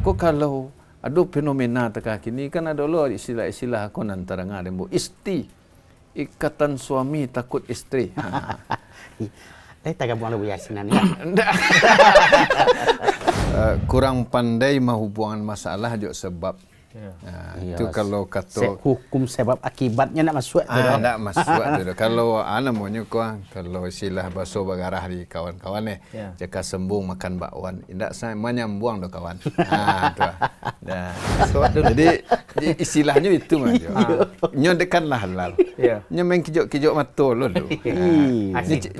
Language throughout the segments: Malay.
Aku kalau ada fenomena teka kini kan ada lo istilah-istilah aku antara ngadem isti ikatan suami takut istri. Tak buang lebih yasinan ya. Kurang pandai menghubungkan masalah juga sebab. Itu kalau kata hukum sebab akibatnya nak masuk tu. Nak masuk tu. Kalau namanya kalau istilah bahasa bagarah di kawan-kawan jika sembung makan bakwan, indak saya menyambung do kawan. Jadi istilahnya itu mah. Nyo dekanlah halal. Nyo main kijok-kijok mata lo tu.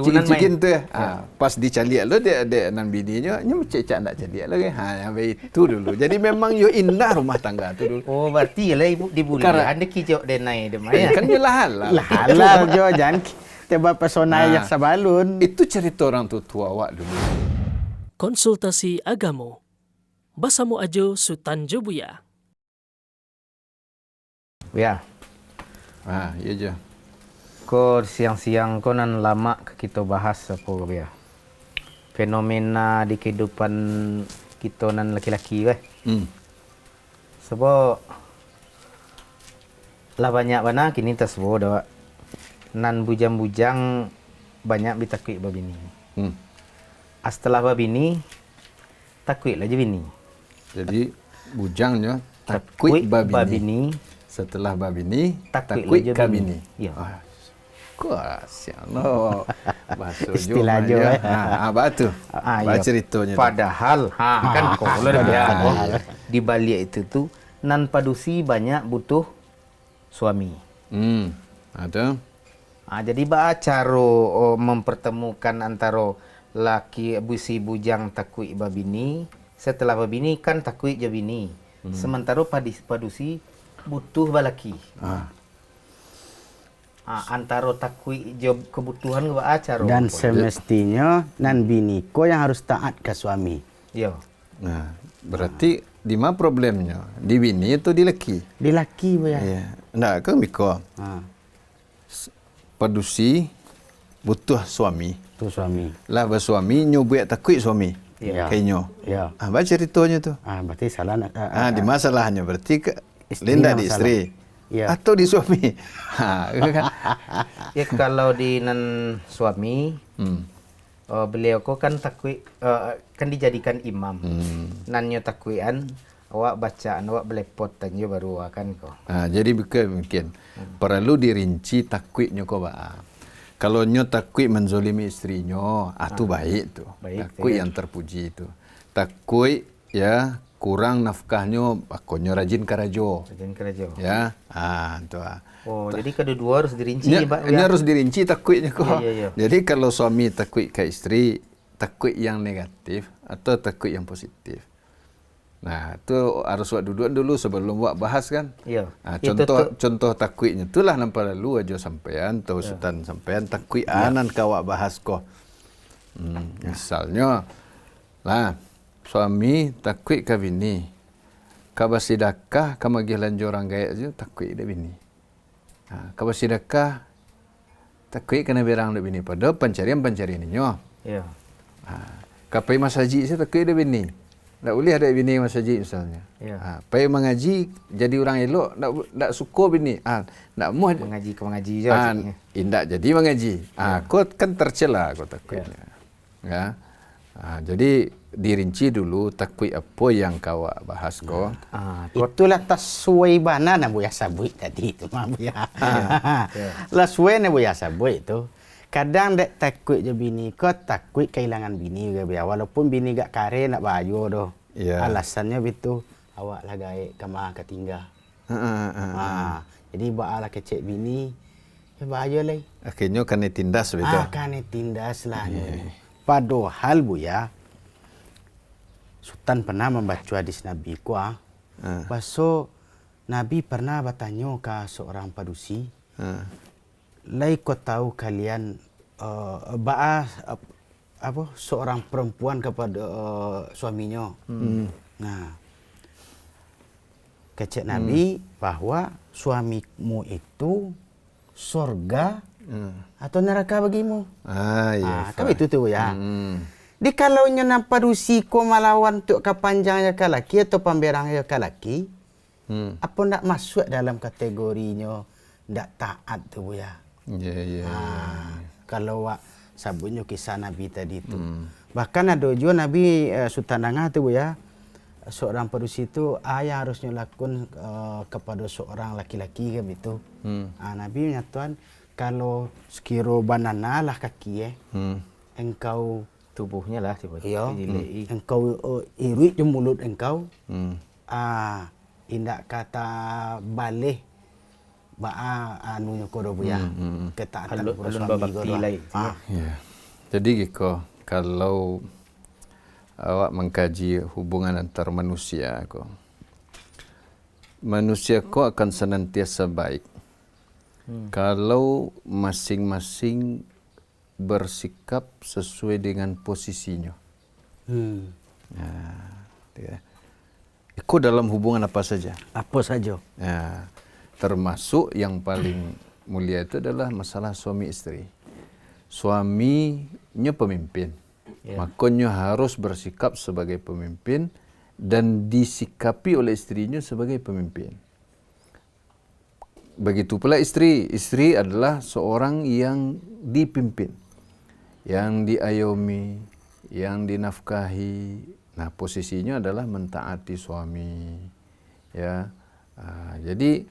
Cikin tu pas dicaliak lo dia nan bininya nyo cecak nak caliak lagi. Yang itu dulu. Jadi memang yo indah rumah tangga tu. Oh, berarti lah ibu dibuli. Anda kijok denai demai. Kan dia halal. Halal jo jangan tebak pesona yang sabalun. Itu cerita orang tua awak dulu. Konsultasi Agama. Basamu Ajo Sutanjo Buya. Ya. Iya je. Ko siang-siang ko nan lama kita bahas apa ya. Fenomena di kehidupan kita nan laki-laki sebab lah banyak mana kini tersebut dah nan bujang-bujang banyak bitakui babini. Setelah babini takui lah je bini. Jadi bujangnya takui babini. Setelah babini takui kabini. Ya. Kuasiano bahasa istilah jo. Batu. Baca ceritanya. Padahal kan kalau dia di balik itu tu nan padusi banyak butuh suami. Ada. Jadi cara mempertemukan antara laki busi bujang takui babini, setelah babini kan takui je bini. Sementara padusi butuh balaki. Antara takui job kebutuhan ke acara. Dan semestinya nan bini ko yang harus taat ke suami. Ya. Nah, berarti di mana problemnya? Di bini atau di laki? Di laki ya. Iya. Ndak kan Miko. Padusi butuh suami. Tu suami. Lah bersuami nyubuat takui suami. Ya. Kayaknya. Ya. Baca ceritanya tu. Berarti salah nak. Di masalahnya berarti Linda di istri. Ya. Atau di suami. Ya kalau di nan suami beliau ko kan takui kan dijadikan imam. Nanyo takuian awak bacaan awak belepot tanyo baru akan ko. Jadi mungkin perlu dirinci takuinya ko ba. Kalau nyo takui menzolimi istrinya, tu baik tu. Takui yang terpuji itu. Takui ya kurang nafkahnya, akonyo rajin karajo. Rajin karajo. Ya, tu. Jadi kedua harus dirinci, Pak. Ini harus dirinci takuinya kok. Ya. Jadi kalau suami takui ke istri, takui yang negatif atau takui yang positif. Nah, itu harus buat dulu sebelum buat bahas kan. Iya. Contoh takuinya itulah nampak lalu aja sampean atau sultan sampean takui anan kawak bahas kok. Misalnya, lah suami takui ke bini, kabasidakah kamagilan jorang gaya aja takui ke bini. Kabasidakah takui kena berang ke bini pada pencarian nyo. Ya. Kapai masaji saya takui ke bini. Tak boleh ada bini masaji misalnya. Ya. Pai mengaji jadi orang elok, tak suka bini. Nak mau mengaji je. Indak jadi mengaji. Kau kan tercela kau takutnya. Ya. Jadi dirinci dulu takui apa yang kau bahas kau. Itulah tasui bana na buya sabui tadi itu mah buya. Lah suwe na buya sabui itu. Kadang dek takut je bini ko takut kehilangan bini juga biar walaupun bini gak kare nak baju doh. Alasannya begitu awak lah gaek kama ketinggal. Jadi baala kecek bini ya baju lagi. Akhirnya kan tindas betul. Kan tindas lah. Padahal buya Sultan pernah membaca hadis Nabi ku bahwa Nabi pernah bertanya ke seorang padusi. Lai kau tahu kalian seorang perempuan kepada suaminya. Nah, kecek Nabi bahwa suamimu itu surga atau neraka bagimu. Kan itu tu ya. Di kalau nya nampak rusiko malawan tuk kapanjang ya kalaki atau pamberang ya kalaki, apa ndak masuk dalam kategorinya ndak taat tu ya. Ya. Kalau wak sabunyo kisah Nabi tadi itu. Bahkan ada juga Nabi Sultan Angah tu ya, seorang perusi itu yang harusnya lakukan kepada seorang laki-laki kan itu. Nabi menyatakan kalau sekiro banana lah kaki engkau Tubuhnya lah tiba-tiba. iya, engkau irit je mulut engkau. Indak kata balik anunya kodo buya. Ketaatan Alun suami babakti lai. Ya. Jadi kalau awak mengkaji hubungan antar manusia akan senantiasa baik kalau masing-masing bersikap sesuai dengan posisinya. Ikut dalam hubungan apa saja. Apa saja. Termasuk yang paling mulia itu adalah masalah suami istri. Suaminya pemimpin. Makanya harus bersikap sebagai pemimpin dan disikapi oleh istrinya sebagai pemimpin. Begitu pula istri. Istri adalah seorang yang dipimpin, yang diayomi, yang dinafkahi. Nah, posisinya adalah mentaati suami. Ya, jadi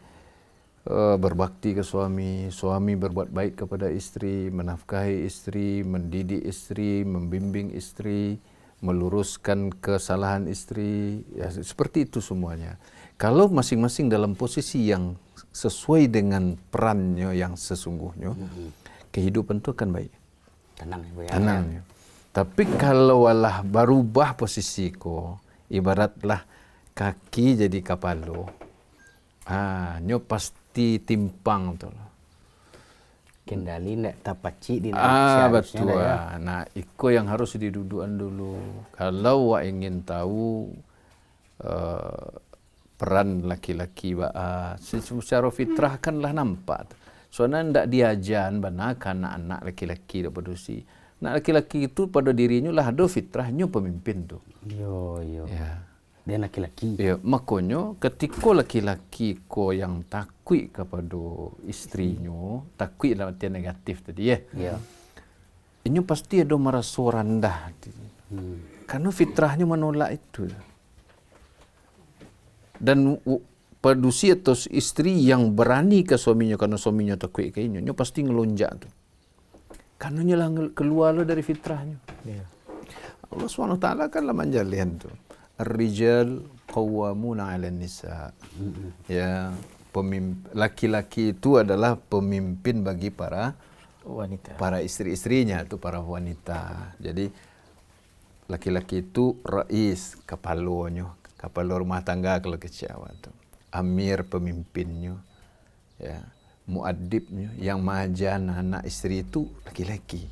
berbakti ke suami, suami berbuat baik kepada istri, menafkahi istri, mendidik istri, membimbing istri, meluruskan kesalahan istri. Ya, seperti itu semuanya. Kalau masing-masing dalam posisi yang sesuai dengan perannya yang sesungguhnya, kehidupan itu akan baik. Tenang ya. Tenang. Ya. Tapi kalau walah berubah posisi ko, ibaratlah kaki jadi kapalo. Nyo pasti timpang tu. Kendali nak tapaci di betul. Ya. Nah, iko yang harus didudukan dulu. Kalau wak ingin tahu peran laki-laki secara fitrah kanlah nampak. Soalnya ndak diajan banakan anak laki-laki dak produksi. Anak laki-laki itu pada dirinya lah ada fitrahnya pemimpin tu. Yo. Ya. Dia laki-laki. Ya, makanya ketika laki-laki ko yang takut kepada istrinya, takut dalam artian negatif tadi ya. Ya. Ini pasti ada merasa rendah. Karena fitrahnya menolak itu. Dan padusi atau istri yang berani ke suaminya karena suaminya takut kayaknya, dia pasti ngelonjak tu. Karena nyalah keluar dari fitrahnya. Ya. Allah SWT kan lah manjalian tu. Ar-rijal qawwamuna 'alan nisa. Ya, laki-laki itu adalah pemimpin bagi para Wanita. Para istri-istrinya itu para wanita. Jadi laki-laki itu rais, kepalanya, kepala rumah tangga kalau kecil tu. Amir pemimpinnya. Ya, muaddibnya yang majan anak istri itu laki-laki.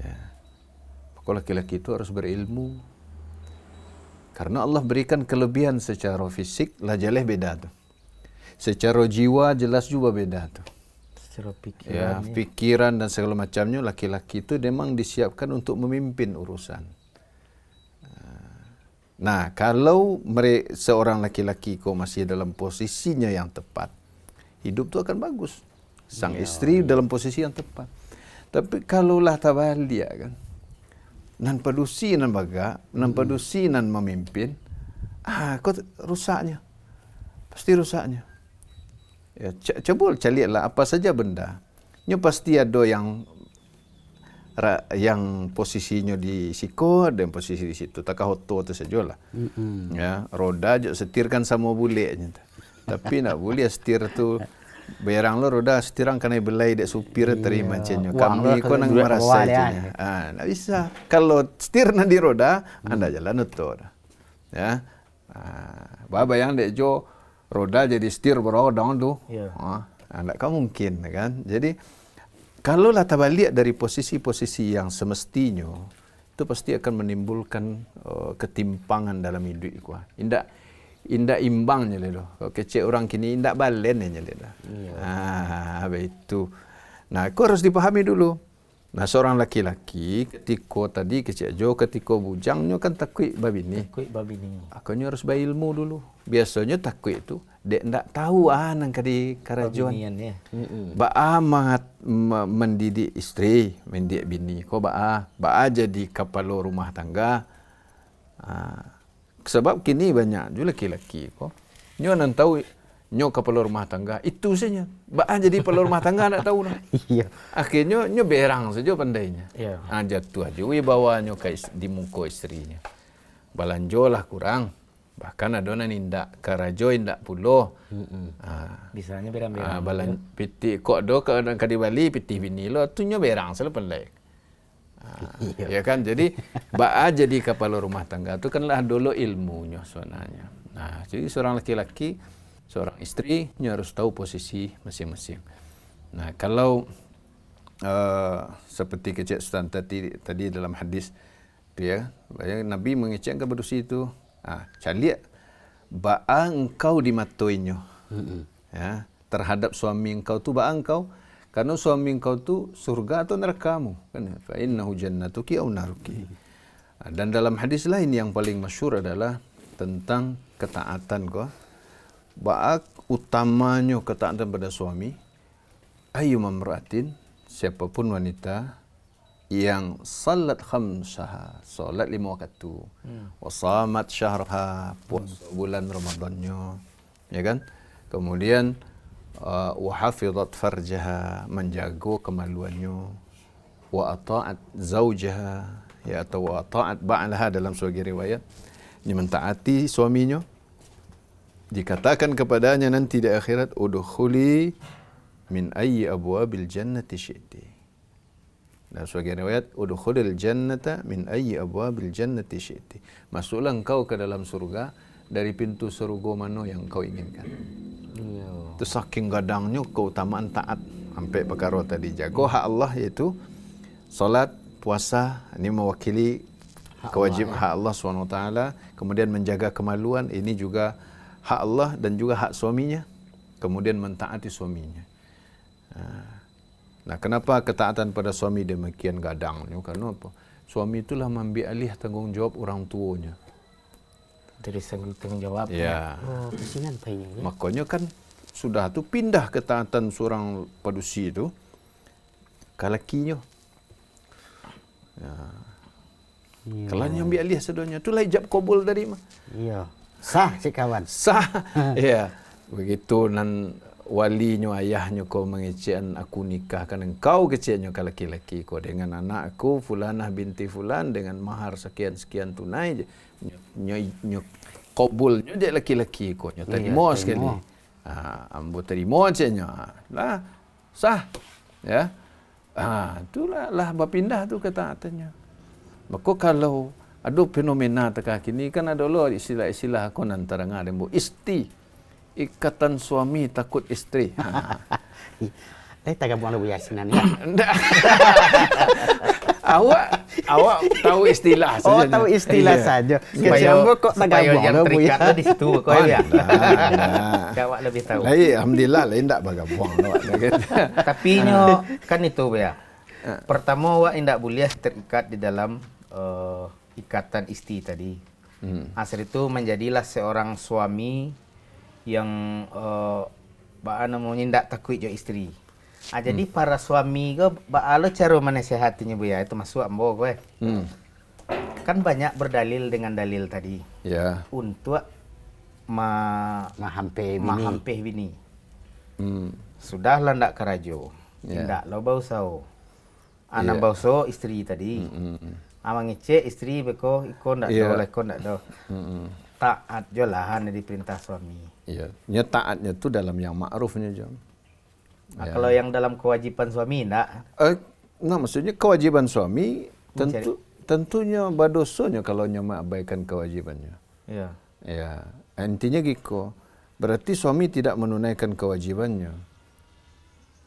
Ya. Maka laki-laki itu harus berilmu. Karena Allah berikan kelebihan secara fisik, lah jelas beda tu. Secara jiwa jelas juga beda tu. Secara pikiran. Ya, pikiran dan segala macamnya laki-laki itu memang disiapkan untuk memimpin urusan. Nah, kalau seorang laki-laki kau masih dalam posisinya yang tepat, hidup tu akan bagus. Sang istri dalam posisi yang tepat. Tapi kalaulah tabalik kan, nan padusi nan baga, nan padusi nan memimpin, kau rusaknya. Pasti rusaknya. Ya, coba lihatlah apa saja benda. Nya pasti ada yang posisinya di siko dan posisi di situ. Takah hoto tu sajalah. Ya, roda je setirkan sama buliknya. Tapi nak boleh setir tu berang lo roda setirang kena belai dek supir terima cenyo. Kami ko nang merasa cenyo. Nak bisa. Kalau setir na di roda, anda jalan itu. Ya. Baba yang dek jo roda jadi setir beroda tu. Anda kan mungkin kan. Jadi kalau lah terbalik dari posisi-posisi yang semestinya, itu pasti akan menimbulkan ketimpangan dalam hidup. Indak imbangnya le. Kecil orang kini indak balen nya le. Itu. Nah, kau harus dipahami dulu. Nah, seorang laki-laki ketika tadi kecil jo ketika bujangnya kan takui babini. Takui babini. Akannya harus berilmu dulu. Biasanya takui itu dek ndak tahu nang kadi karajuan. Ya. Ba'a mendidik istri, mendidik bini. Ko ba'a jadi kepala rumah tangga. Sebab kini banyak juga laki-laki ko. Nyo nan tahu nyo kepala rumah tangga itu saja. Ba'a jadi kepala rumah tangga ndak tahu lah. Iya. Akhirnya nyo berang saja pandainya. Iya. Jatuh aja wibawanya di muka istrinya. Balanjolah kurang. Bahkan ada nan indak karajo indak pulo. Bisanya berang-berang. Balan piti kok do ke di Bali piti bini lo tu nyo berang selalu pandai. Ya kan, jadi ba'a jadi kepala rumah tangga itu kanlah dulu ilmunya sebenarnya. Nah, jadi seorang laki-laki, seorang istri harus tahu posisi masing-masing. Nah, kalau seperti kecik Ustaz tadi dalam hadis ya, Nabi mengecek kepada situ, caliak ba'a engkau dimatoinya. Ya, terhadap suami engkau tu ba'a engkau. Karena suami engkau tu surga atau nerakamu, kan? Fa innahu jannatuki aw naruki. Dan dalam hadis lain yang paling masyhur adalah tentang ketaatan kau. Baak utamanya ketaatan pada suami. Ayu mamra'atin, siapapun wanita yang salat khamsaha, salat 5 waktu, wa shamat syahraha, puasa bulan Ramadannya, ya kan? Kemudian wa hafizat farjaha, menjaga kemaluannya, wa ata'at zaujaha, ya, atau wa ata'at ba'laha dalam sebagai riwayat, dia mentaati suaminya. Dikatakan kepadanya nanti di akhirat, udkhuli min ayyi abwabil jannati syi'ti. Dalam sebagai riwayat, udkhulil jannata min ayyi abwabil jannati syi'ti. Masuklah engkau ke dalam surga dari pintu surga mana yang kau inginkan. Itu saking gadangnya keutamaan taat sampai perkara tadi jaga hak Allah, iaitu solat, puasa, ini mewakili kewajiban hak Allah SWT. Kemudian menjaga kemaluan, ini juga hak Allah dan juga hak suaminya. Kemudian mentaati suaminya. Nah, kenapa ketaatan pada suami demikian gadangnya? Karena apa? Suami itulah mengambil alih tanggungjawab orang tuanya. Dari tanggung jawab. Ya. Oh, kesinan paynya. Ya? Makanya kan sudah tu pindah ketaatan seorang padusi itu ke lakinya. Ya. Kalau yang ambil alih sedonya, itulah ijab kabul dari mah. Iya. Sah si kawan. Sah. Ya. Begitu nan walinya ayahnya kau mengecekan aku nikahkan engkau kecilnya ke laki-laki kau dengan anakku Fulanah binti Fulan dengan mahar sekian-sekian tunai je. Nyo kabulnya je laki-laki kau. Nyo terima sekali. Ambo terima aja lah, sah, ya. Itulah berpindah tu ketaatannya. Maka kalau ada fenomena tekak kini kan ada lo istilah-istilah kon antara ngadembo isti, ikatan suami takut istri. Tak gabung lu yasinan ya. Awak tahu istilah saja. Oh, tahu istilah saja. Supaya kok tak supaya gabung yang lu terikat ya. di situ kau ya. Awak lebih tahu. Alhamdulillah lain tak bergabung awak. Tapi nyo kan itu ya. Pertama awak tidak boleh terikat di dalam ikatan istri tadi. Asal itu menjadilah seorang suami yang namanya tidak takut jo istri. Jadi para suami ke baalo cara menasihatinya Bu ya, itu masuk ambo gue. Kan banyak berdalil dengan dalil tadi. Ya. Untuk mahampeh bini. Sudahlah ndak kerajo. Ndak lo bausau. Anak bauso istri tadi. Amang ngecek istri beko iko ndak do leko ndak do. Taat jolahan dari perintah suami. Iya. Nya taatnya tu dalam yang ma'rufnya jom. Nah, kalau yang dalam kewajiban suami enggak? Maksudnya kewajiban suami tentunya berdosonya kalau nya mengabaikan kewajibannya. Iya. Ya, intinya gitu. Berarti suami tidak menunaikan kewajibannya.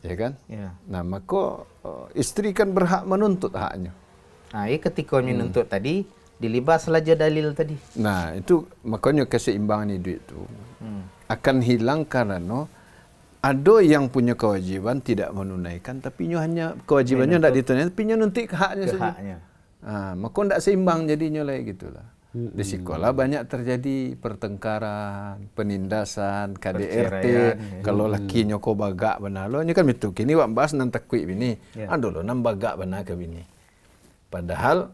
Ya kan? Iya. Nah, maka istri kan berhak menuntut haknya. Nah, ketika menuntut tadi dilibas saja dalil tadi. Nah, itu makanya keseimbangan hidup itu akan hilang karena ada yang punya kewajiban tidak menunaikan, tapi nyo hanya kewajibannya tidak ditunaikan, tapi nyo nuntut haknya saja. Maka tidak seimbang jadinya lah gitulah. Di sekolah banyak terjadi pertengkaran, penindasan, KDRT. Kalau laki nyo ko bagak benar lo, nyo kan itu. Kini wak bahas nan takui bini. Aduh lo nan bagak benar ke bini. Padahal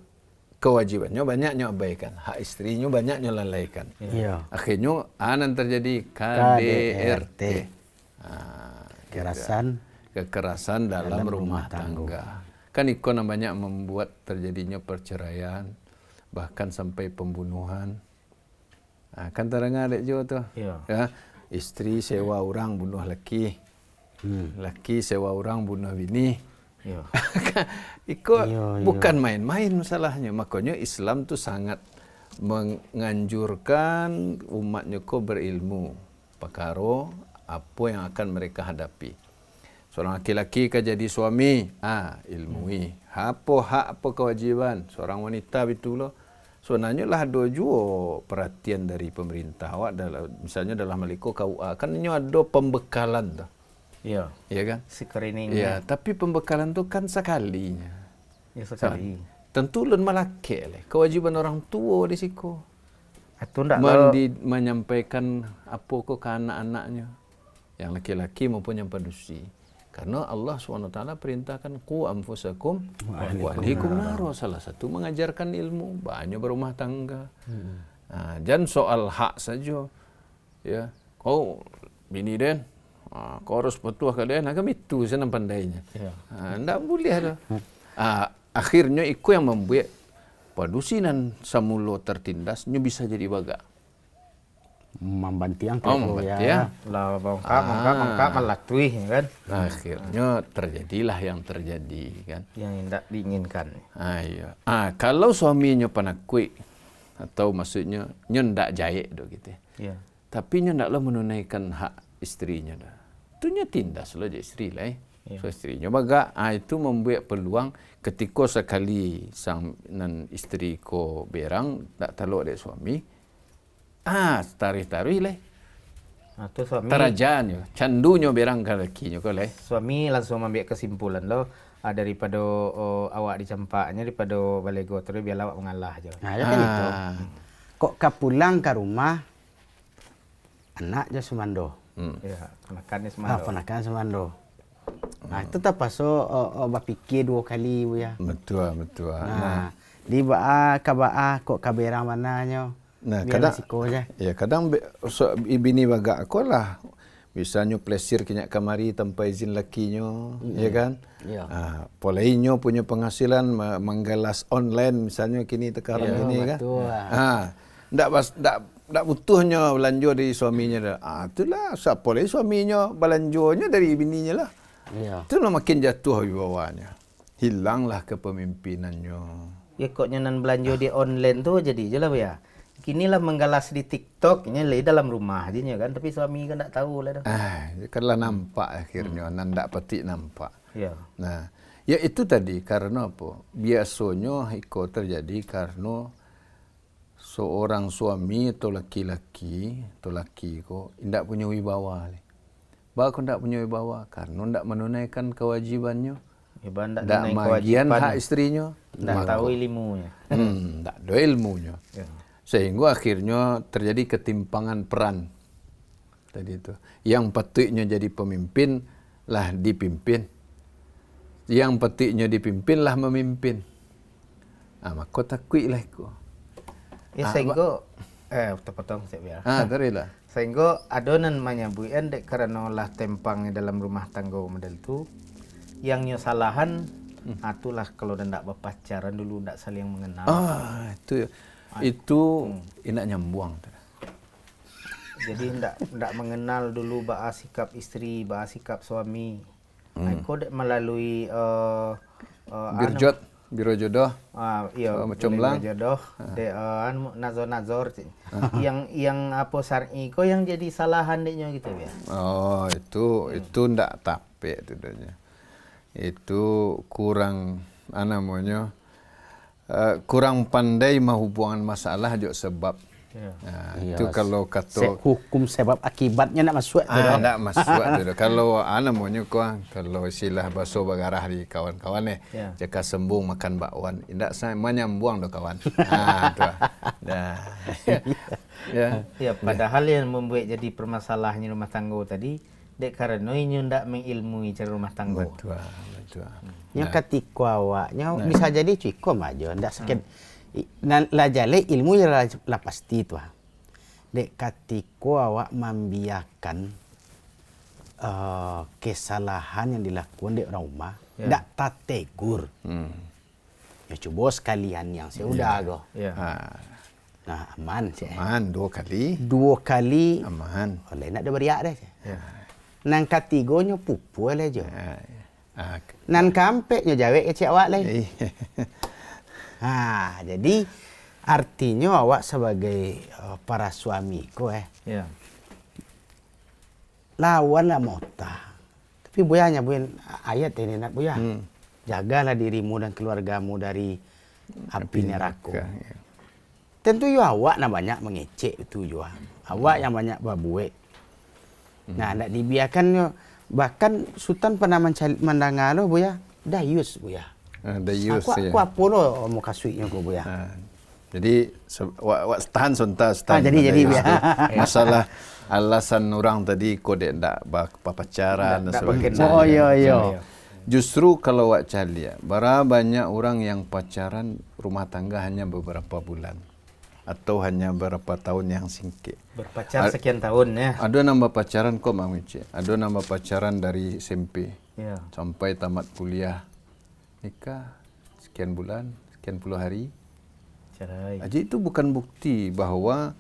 kewajibannya banyak nyo abaikan, hak istrinya banyak nyo lalaikan. Akhirnya anan terjadi KDRT. Kekerasan dalam rumah tangga. Kan ikon banyak membuat terjadinya perceraian, bahkan sampai pembunuhan. Kan terdengar dek jo tuh. Ya, istri sewa orang bunuh laki. Laki sewa orang bunuh bini. Bukan main-main masalahnya. Makanya Islam tuh sangat menganjurkan umatnya ko berilmu perkara apa yang akan mereka hadapi. Seorang laki-laki kan jadi suami, ilmui. Apa kewajiban seorang wanita betul loh. Sebenarnya lah ada juga perhatian dari pemerintah. Awak misalnya dalam Malaysia KUA kan ada pembekalan tuh. Iya kan? Screening. Iya, tapi pembekalan tuh kan sekalinya. Ya sekali. Tentu lun malake lah. Kewajiban orang tua di siku. Itu menyampaikan apa ke anak-anaknya. Yang laki-laki maupun yang padusi. Karena Allah SWT perintahkan ku anfusakum wa ahlikum naro. Salah satu mengajarkan ilmu, banyak berumah tangga. Jangan soal hak saja. Ya, kau bini den, kau harus petuah ke den, agam itu senang pandainya. Ndak boleh ada. Akhirnya ikut yang membuat padusinan samulo tertindas, nyu bisa jadi baga. Membantiang ya. Lah bangka melatui kan. Akhirnya terjadilah yang terjadi kan. Yang tidak diinginkan. Iya. Kalau suaminya panakui atau maksudnya nyo ndak jahit do gitu. Ya. Tapi nyo ndaklah menunaikan hak istrinya dah. Itu nyo tindas lo je istri lah. So istrinya baga, itu membuat peluang ketika sekali sang nan istri ko berang tak taluk dek suami. Tarik-tarik leh. Tu suami terajanyo, candunya berang ke lakinya ko leh. Suami langsung ambil kesimpulan lo daripada awak dicampaknya daripada balego terus biar awak mengalah aja. Ya kan itu. Kok kapulang ke rumah anak je semando. Ya, ponakannya semando. Ponakan semando. Itu tak paso berpikir dua kali bu ya. Betul. Di baa kok kaberang mananya. Kadang bini baga aku lah. Misalnya plesir kinyak kamari tanpa izin lakinya, ya kan? Polainya punya penghasilan menggalas online misalnya kini sekarang ini kan. Ndak butuhnya belanja dari suaminya dah. Itulah polai suaminya belanjonya dari bininya lah. Itulah makin jatuh wibawanya. Hilanglah kepemimpinannya. Ya kok nyanan belanja di online tuh jadi je lah bu ya. Kinilah menggalas di TikTok, ini dalam rumah aja kan, tapi suami kan tak tahu lah dah. Kanlah nampak akhirnya, ndak petik nampak. Ya. Nah, ya itu tadi karena apa? Biasanya itu terjadi karena seorang suami atau laki-laki ko ndak punya wibawa. Bahkan ndak punya wibawa karena ndak menunaikan kewajibannya. Ndak bagian hak istrinya, ndak tahu ilmunya. Ndak ada ilmunya. Sehingga akhirnya terjadi ketimpangan peran tadi itu. Yang patutnya jadi pemimpin lah dipimpin. Yang patutnya dipimpin lah memimpin. Maka takui lah itu. Ya sehingga potong saya biar. Terilah. Sehingga adonan manyabuan dek karena lah tempangnya dalam rumah tangga model itu yang nyosalahan atulah kalau ndak berpacaran dulu ndak saling mengenal. Itu enak nyambuang. Jadi ndak mengenal dulu bahas sikap istri, bahas sikap suami. Kau dek melalui biro jodoh. Biro jodoh. Dek nazor. Yang apa syar'i kau yang jadi salahan deknya gitu ya. Itu ndak tape itu danya. Itu kurang kurang pandai menghubungkan masalah juga sebab Itu kalau kata hukum sebab akibatnya nak masuk tu. Nak masuk tu. Kalau namanya kalau istilah bahasa bagarah di kawan-kawan jika sembung makan bakwan, indak saya menyambung do kawan. Tu. Dah. Ya, padahal yang membuat jadi permasalahannya rumah tangga tadi dek karena inyo ndak mengilmui cara rumah tangga. Betul. Nya ketika awaknya bisa jadi cukup aja, ndak sakit. Lah jale ilmu ya lah pasti tu. Dek ketika awak membiarkan kesalahan yang dilakukan di orang rumah, ndak tategur. Ya coba sekalian yang sudah go. Nah, aman sih. Aman 2 kali. 2 kali aman. Oleh nak ada beriak dah. Nang ketigonya pupu lah je. Nan kampeknya jawek ke cik awak lain. Jadi artinya awak sebagai para suami ko lawanlah mota. Tapi buyanya ayat ini nak buya. Jagalah dirimu dan keluargamu dari api neraka. Tentu yo awak nak banyak mengecek itu jo. Awak yang banyak berbuat. Nah, nak dibiarkan yo. Bahkan Sultan pernah mendengar lo buya, dayus buya. Dayus ya. Aku apa lo mau kasihnya ko buya. Jadi wak tahan sontas. Jadi buya. Masalah alasan orang tadi kode ndak pacaran dan sebagainya. Oh iya. Justru kalau wak calia, berapa banyak orang yang pacaran rumah tangga hanya beberapa bulan atau hanya beberapa tahun yang singkit. Berpacar sekian tahun ya. Ada nambah pacaran kok Mang Wice. Ada nambah pacaran dari SMP sampai tamat kuliah. Nikah sekian bulan, sekian puluh hari. Cerai. Jadi itu bukan bukti bahwa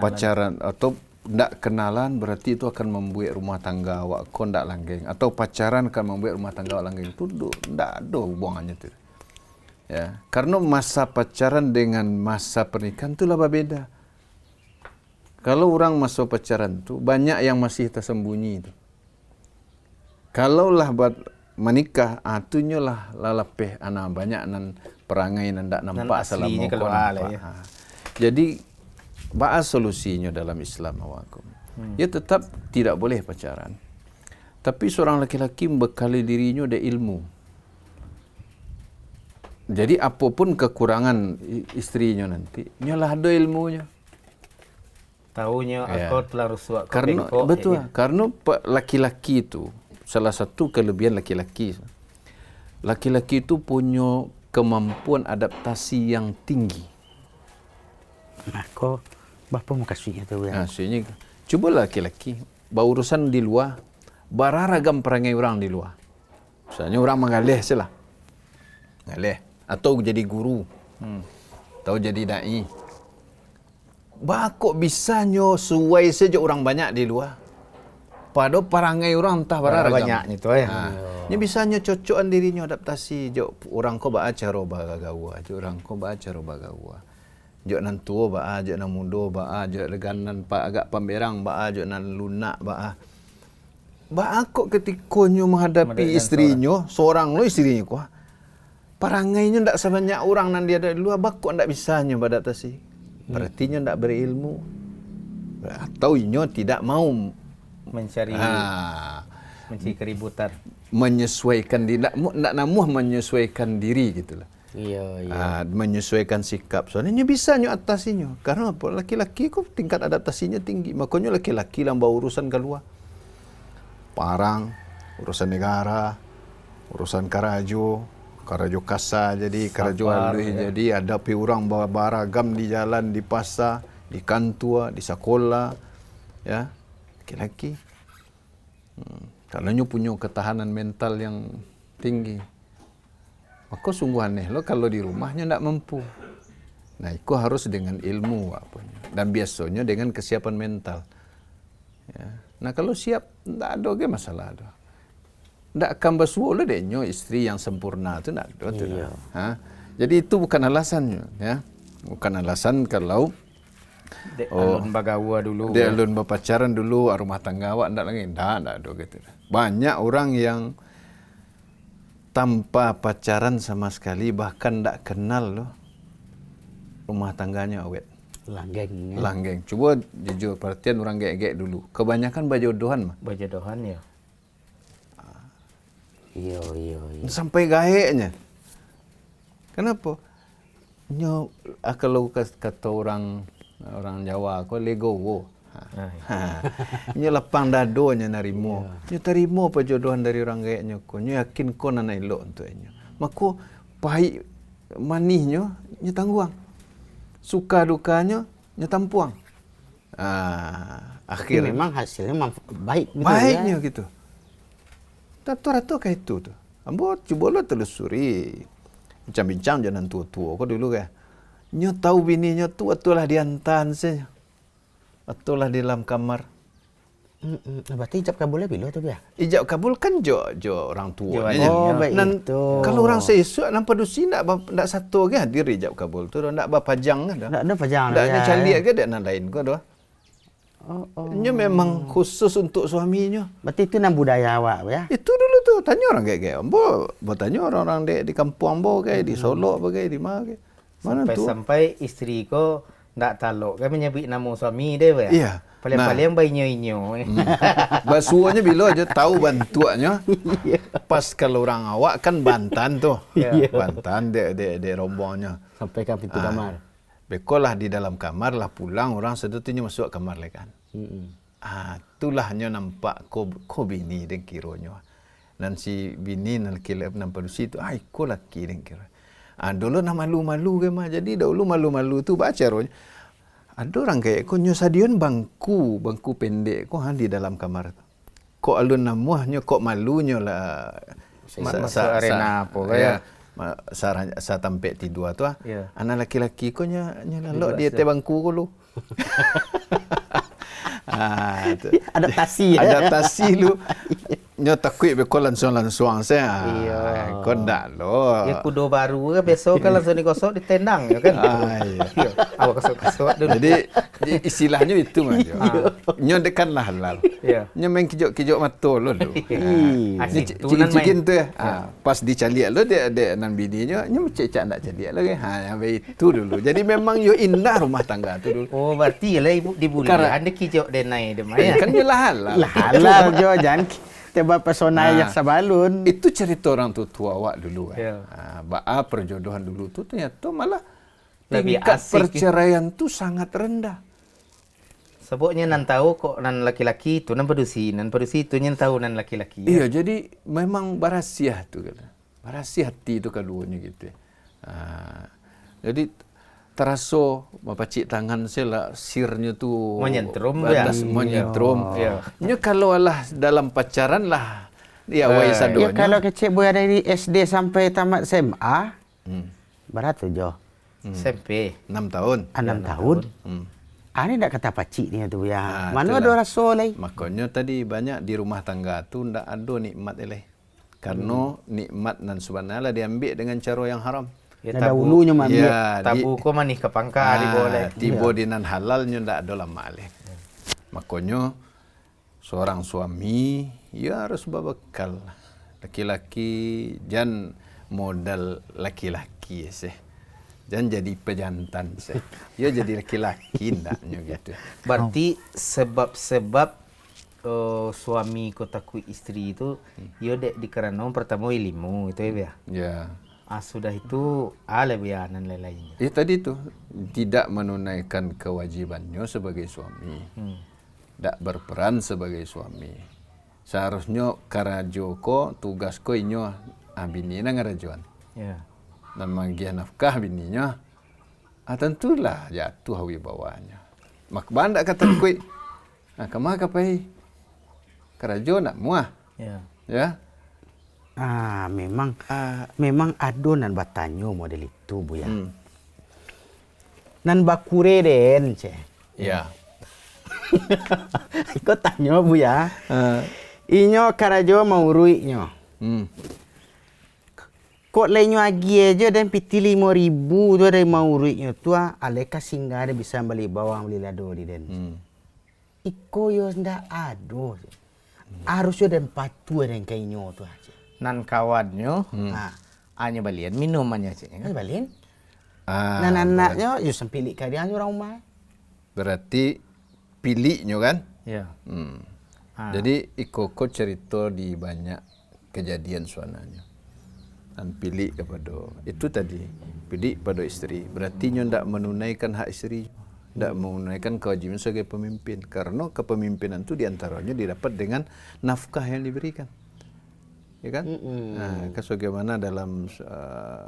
pacaran atau ndak kenalan berarti itu akan membuat rumah tangga awak kau ndak langgeng atau pacaran akan membuat rumah tangga awak langgeng. Itu ndak ada hubungannya tu. Ya, karena masa pacaran dengan masa pernikahan itulah berbeda. Kalau orang masa pacaran tu banyak yang masih tersembunyi tu. Kalaulah buat menikah, atunya lah lalapeh ana banyak nan perangai nan ndak nampak selama kau nampak. Jadi bahas solusinya dalam Islam awakum. Ya tetap tidak boleh pacaran. Tapi seorang laki-laki membekali dirinya dengan ilmu. Jadi apapun kekurangan istrinya nanti, nyalah ada ilmunya. Tahunya aku telah rusuh. Karena betul, karena laki-laki itu salah satu kelebihan laki-laki. Laki-laki itu punya kemampuan adaptasi yang tinggi. Aku bapa mau kasihnya tu ya. Maksudnya, cuba laki-laki berurusan di luar, beragam perangai orang di luar. Misalnya orang mengalih salah. Mengalih. Atau jadi guru, atau jadi dai. Kok bisanya suai saja orang banyak di luar. Padahal perangai orang entah berapa banyak itu ya. Ini bisanya cocokan dirinya adaptasi. Orang ko ba cara bagagawa, orang ko ba cara bagawa. Jok nan tua ba, jok nan muda ba, jok leganan pa agak pamberang ba, jok nan lunak ba. Kok ketikanya menghadapi istrinya, seorang lo istrinya ko. Parangainya ndak sebanyak orang nan dia ada di luar, kok ndak bisanya beradaptasi. Berarti nya ndak berilmu. Atau inyo tidak mau mencari keributan. Menyesuaikan diri, ndak namuh menyesuaikan diri gitulah. Iya. Menyesuaikan sikap. Soalnya bisanya atasinya. Karena apa? Laki-laki kok tingkat adaptasinya tinggi. Makanya laki-laki yang bawa urusan keluar. Parang, urusan negara, urusan karajo kasa jadi karajo alui jadi ada orang bawa baragam di jalan, di pasar, di kantor, di sekolah, ya laki-laki. Kalau nyu punya ketahanan mental yang tinggi, maka sungguh aneh lo kalau di rumahnya tidak mampu. Nah, itu harus dengan ilmu dan biasanya dengan kesiapan mental. Ya. Nah, kalau siap tidak ada masalah. Tidak akan bersuara denyo istri yang sempurna itu tidak ada. Jadi itu bukan alasannya, ya. Bukan alasan kalau alun bagawa dulu. Alun berpacaran dulu, rumah tangga awak tidak lagi. Tidak ada gitu. Banyak orang yang tanpa pacaran sama sekali, bahkan tidak kenal loh rumah tangganya awet. Langgeng. Langgeng. Cuba jujur perhatian orang gek-gek dulu. Kebanyakan berjodohan mah. Berjodohan ya. Iya. Sampai gaeknya. Kenapa? Nyo kalau kata orang Jawa ko legowo. Nyo lapang dadonya narimo. Nyo tarimo perjodohan dari orang geknya ko. Nyo yakin ko na elok untuk nyo. Mako pahit manisnya nyo tangguang. Suka dukanya nyo tampuang. Akhirnya memang hasilnya baik gitu. Baiknya gitu. Rata-rata kayak itu tuh. Ambo coba lo telusuri. Bincang-bincang jangan tua-tua kok dulu kayak. Nyo tahu bininya tua-tua lah diantan saja. Atulah di dalam kamar. Berarti ijab kabulnya bila tu dia? Ijab kabul kan jo orang tua. Oh, baik itu. Kalau orang sesuk nampak dusi nak satu ke hadir ijab kabul tu nak berpajang kan dah. Tak ada pajang. Tak ada caliak ke dak lain ko dah. Nya memang khusus untuk suaminya. Berarti itu nan budaya awak ya? Itu dulu tu tanya orang kayak ambo, bertanya orang-orang di kampung ambo kayak di Solo bagai di mana kayak. Mana tu? Sampai isteri ko ndak taluk kan menyebut nama suami dia ya. Iya. Paling-paling bayi-nyo. Basuanya bila aja tahu bantuannya. Pas kalau orang awak kan Bantan tuh. Bantan de rombongnya. Sampai ke pintu kamar. Bekolah di dalam kamar lah pulang orang sedutunya masuk kamar lah kan. Itulah nyo nampak ko bini den kironyo. Dan si bini nan kilap nampak di situ. Ko laki den kiro. Dulu nak malu-malu ke mah. Jadi dulu malu-malu tu baca ronya. Ada orang kayak ko nyo sadion bangku pendek ko di dalam kamar tu. Ko alun namuhnya ko malunya lah. Arena apa ya. Sa tampek tidur tu anak laki-laki ko nya lalok dia te bangku ko lu. Adaptasi lu. Nyo takut be ko langsung saya. Ko ndak lo. Ya kudo baru ke besok kan langsung digosok ditendang ya kan. Iya. Awak gosok dulu. Jadi istilahnya itu mah. Nyo dekan lah halal. Nyo main kijok mata lo lu. Cikin tu pas dicaliak lo dia nan bininya nyo cecak ndak caliak lagi. Yang itu dulu. Jadi memang yo indah rumah tangga tu dulu. Oh berarti lah ibu dibuli. Anda kijok denai demai ya. Kan nyo lah halal. Halal jo jangan tebak pesona yang sabalun. Itu cerita orang tua awak dulu Baa perjodohan dulu tu ternyata malah tingkat perceraian tu sangat rendah. Sebabnya nan tahu kok nan laki-laki tu nan padusi tu nyen tahu nan laki-laki. Iya, jadi memang barasiah tu kan. Barasiah hati tu kaduanya gitu. Jadi terasa mapacik tangan saya lah sirnya tu menyentrum menyentrum. Nya kalau lah dalam pacaran lah dia wai sadonya. Ya kalau kecil boy dari SD sampai tamat SMA. Berat tu jo. SMP 6 tahun. 6 tahun. Ini ndak kata pacik ni tu ya. Mana ada rasa lai. Makanya tadi banyak di rumah tangga tu ndak ada nikmat eleh. Karena nikmat nan subhanallah diambil dengan cara yang haram. Ya, dahulunya mami. Tabu ko manih ke pangka diboleh. Tiba di nan halalnya ndak ada lama alih. Makanya seorang suami ya harus berbekal. Laki-laki jangan modal laki-laki sih. Jangan jadi pejantan sih. Ya jadi laki-laki ndaknya gitu. Berarti sebab-sebab suami ko takut istri itu yo dek dikerana pertama ilmu itu ya. Ya. Sudah itu lebihanan lain-lainnya. Tadi itu tidak menunaikan kewajibannya sebagai suami. Tidak berperan sebagai suami. Seharusnya karajo ko tugas ko inyo bini na ngarajuan. Dan manggihan nafkah bininya. Tentulah jatuh wibawanya. Mak banda kata kui. Kemah kapai karajo nak muah. Ya. Memang adonan batanyo model itu bu ya. Nan bakure den ce. Ya. Iko tanyo bu ya. Inyo karajo mau ruinyo. Kok lainyo agi aja dan piti 5.000 tu dari mau ruinyo tua aleka singgah ada bisa beli bawang beli lado di den. Iko yo ndak ado. Harusnya dan patu dan kainyo tu aja. Nan kawannya hanya balian minumannya cik kan balian nan anaknya yo sempilik kadian orang rumah berarti pilihnya kan. Ya. Jadi ikut cerita di banyak kejadian suananya. Dan pilih kepada itu tadi, pilih pada isteri. Berarti nyo ndak menunaikan hak isteri, ndak menunaikan kewajiban sebagai pemimpin. Karena kepemimpinan itu diantaranya didapat dengan nafkah yang diberikan. Ya kan? Nah, sebagaimana dalam